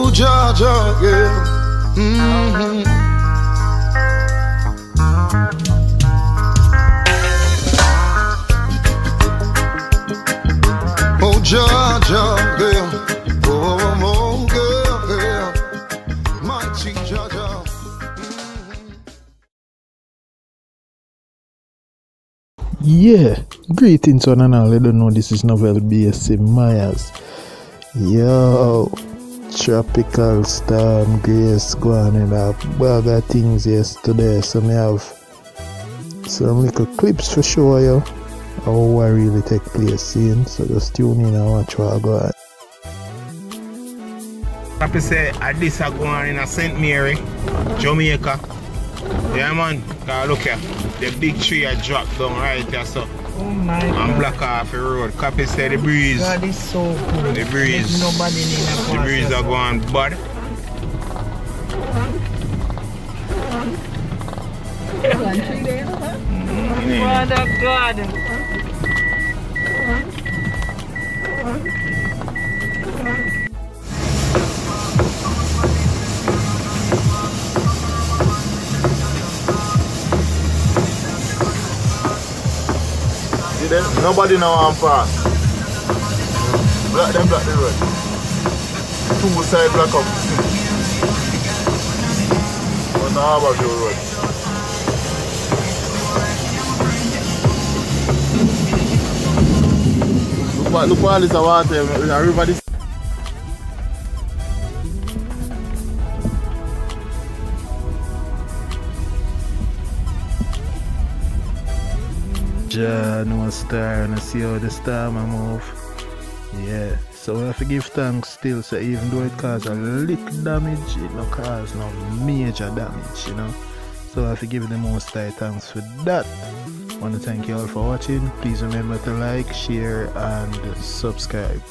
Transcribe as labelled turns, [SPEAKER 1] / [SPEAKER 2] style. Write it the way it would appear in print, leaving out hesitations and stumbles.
[SPEAKER 1] Oh, Georgia, yeah. Oh, Georgia, girl. Oh, girl. Mighty Georgia.
[SPEAKER 2] Yeah, greetings one and all. I don't know, this is Novel BSC Myers. Yo, tropical storm Grace going in a bag of things yesterday. So me have some little clips for show you how what really take place scene. So just tune in and watch what I go on.
[SPEAKER 3] Happy say this are going on in St. Mary, Jamaica. Yeah man, look here. The big tree I dropped down right here, so.
[SPEAKER 4] Oh my God.
[SPEAKER 3] And block off the road. Copy say the breeze.
[SPEAKER 4] God is so cool.
[SPEAKER 3] The breeze.
[SPEAKER 4] There's nobody in
[SPEAKER 3] the breeze are going bad.
[SPEAKER 4] Father God.
[SPEAKER 5] Nobody know I'm fast. Block the road. Two side block up. On the Harbour Road. Look at all this water. Everybody.
[SPEAKER 2] No star, and I see how the storm I move. Yeah, so we have to give thanks still. So even though it caused a little damage, it no cause no major damage, you know. So I have to give the most thanks for that. I want to thank you all for watching. Please remember to like, share and subscribe.